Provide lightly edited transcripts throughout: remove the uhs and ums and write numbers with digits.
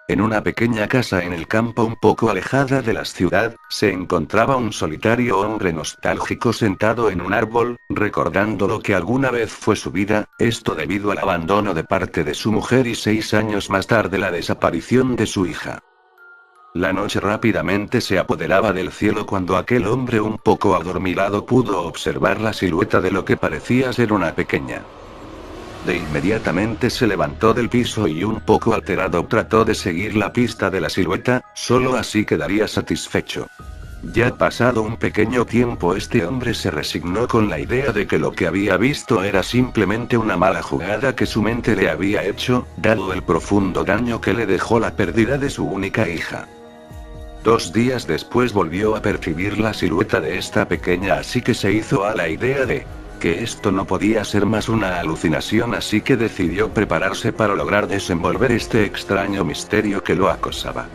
En una pequeña casa en el campo un poco alejada de la ciudad, se encontraba un solitario hombre nostálgico sentado en un árbol, recordando lo que alguna vez fue su vida, esto debido al abandono de parte de su mujer y 6 años más tarde la desaparición de su hija. La noche rápidamente se apoderaba del cielo cuando aquel hombre un poco adormilado pudo observar la silueta de lo que parecía ser una pequeña. De inmediatamente se levantó del piso y un poco alterado trató de seguir la pista de la silueta, solo así quedaría satisfecho. Ya pasado un pequeño tiempo este hombre se resignó con la idea de que lo que había visto era simplemente una mala jugada que su mente le había hecho, dado el profundo daño que le dejó la pérdida de su única hija. 2 días después volvió a percibir la silueta de esta pequeña, así que se hizo a la idea de que esto no podía ser más una alucinación, así que decidió prepararse para lograr desenvolver este extraño misterio que lo acosaba.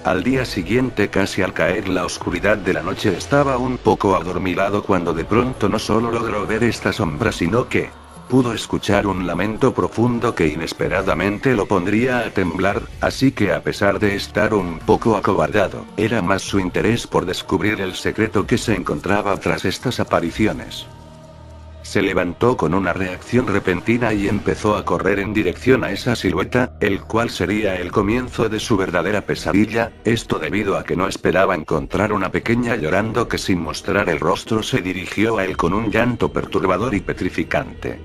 Al día siguiente, casi al caer la oscuridad de la noche, estaba un poco adormilado cuando de pronto no solo logró ver esta sombra, sino que pudo escuchar un lamento profundo que inesperadamente lo pondría a temblar, así que a pesar de estar un poco acobardado, era más su interés por descubrir el secreto que se encontraba tras estas apariciones. Se levantó con una reacción repentina y empezó a correr en dirección a esa silueta, el cual sería el comienzo de su verdadera pesadilla, esto debido a que no esperaba encontrar una pequeña llorando que sin mostrar el rostro se dirigió a él con un llanto perturbador y petrificante.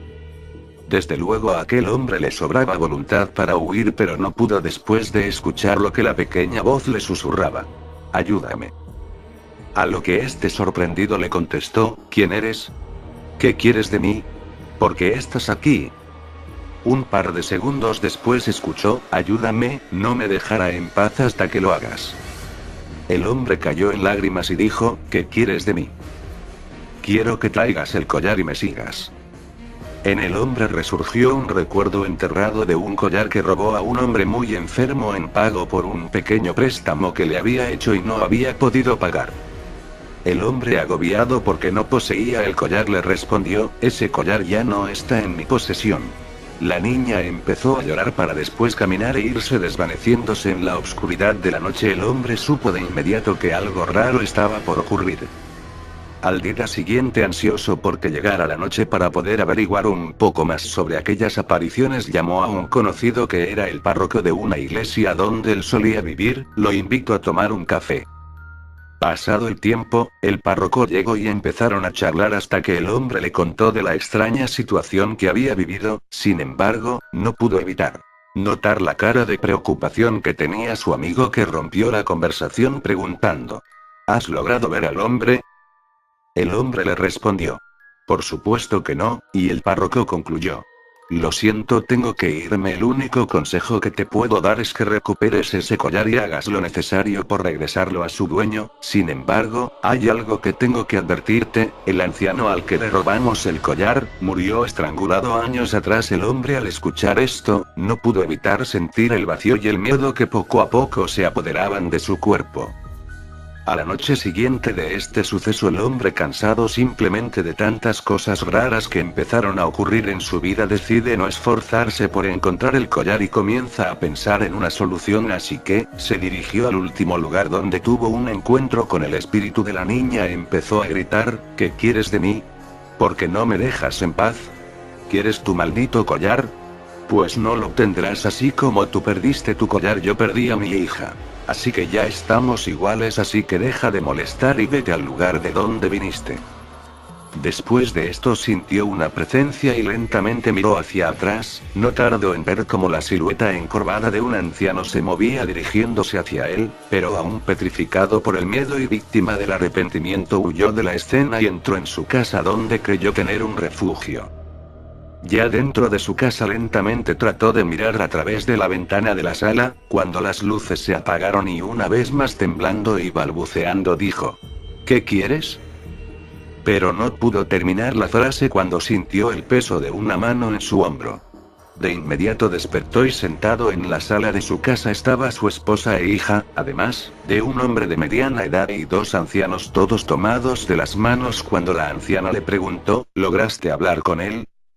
Desde luego a aquel hombre le sobraba voluntad para huir, pero no pudo después de escuchar lo que la pequeña voz le susurraba. «Ayúdame». A lo que este sorprendido le contestó: «¿Quién eres? ¿Qué quieres de mí? ¿Por qué estás aquí?». Un par de segundos después escuchó: «Ayúdame, no me dejará en paz hasta que lo hagas». El hombre cayó en lágrimas y dijo: «¿Qué quieres de mí?». «Quiero que traigas el collar y me sigas». En el hombre resurgió un recuerdo enterrado de un collar que robó a un hombre muy enfermo en pago por un pequeño préstamo que le había hecho y no había podido pagar. El hombre, agobiado porque no poseía el collar, le respondió: «Ese collar ya no está en mi posesión». La niña empezó a llorar para después caminar e irse desvaneciéndose en la oscuridad de la noche. El hombre supo de inmediato que algo raro estaba por ocurrir. Al día siguiente, ansioso porque llegara la noche para poder averiguar un poco más sobre aquellas apariciones, llamó a un conocido que era el párroco de una iglesia donde él solía vivir, lo invitó a tomar un café. Pasado el tiempo, el párroco llegó y empezaron a charlar hasta que el hombre le contó de la extraña situación que había vivido. Sin embargo, no pudo evitar notar la cara de preocupación que tenía su amigo, que rompió la conversación preguntando: «¿Has logrado ver al hombre?». El hombre le respondió: «Por supuesto que no», y el párroco concluyó: «Lo siento, tengo que irme. El único consejo que te puedo dar es que recuperes ese collar y hagas lo necesario por regresarlo a su dueño. Sin embargo, hay algo que tengo que advertirte: el anciano al que le robamos el collar, murió estrangulado años atrás». El hombre, al escuchar esto, no pudo evitar sentir el vacío y el miedo que poco a poco se apoderaban de su cuerpo. A la noche siguiente de este suceso, el hombre, cansado simplemente de tantas cosas raras que empezaron a ocurrir en su vida, decide no esforzarse por encontrar el collar y comienza a pensar en una solución, así que se dirigió al último lugar donde tuvo un encuentro con el espíritu de la niña. Empezó a gritar: «¿Qué quieres de mí? ¿Por qué no me dejas en paz? ¿Quieres tu maldito collar? Pues no lo obtendrás. Así como tú perdiste tu collar, yo perdí a mi hija. Así que ya estamos iguales, así que deja de molestar y vete al lugar de donde viniste». Después de esto sintió una presencia y lentamente miró hacia atrás. No tardó en ver cómo la silueta encorvada de un anciano se movía dirigiéndose hacia él, pero aún petrificado por el miedo y víctima del arrepentimiento, huyó de la escena y entró en su casa, donde creyó tener un refugio. Ya dentro de su casa, lentamente trató de mirar a través de la ventana de la sala, cuando las luces se apagaron y una vez más, temblando y balbuceando, dijo: «¿Qué quieres?». Pero no pudo terminar la frase cuando sintió el peso de una mano en su hombro. De inmediato despertó y sentado en la sala de su casa estaba su esposa e hija, además de un hombre de mediana edad y dos ancianos, todos tomados de las manos. Cuando la anciana le preguntó: «¿Lograste hablar con él?»,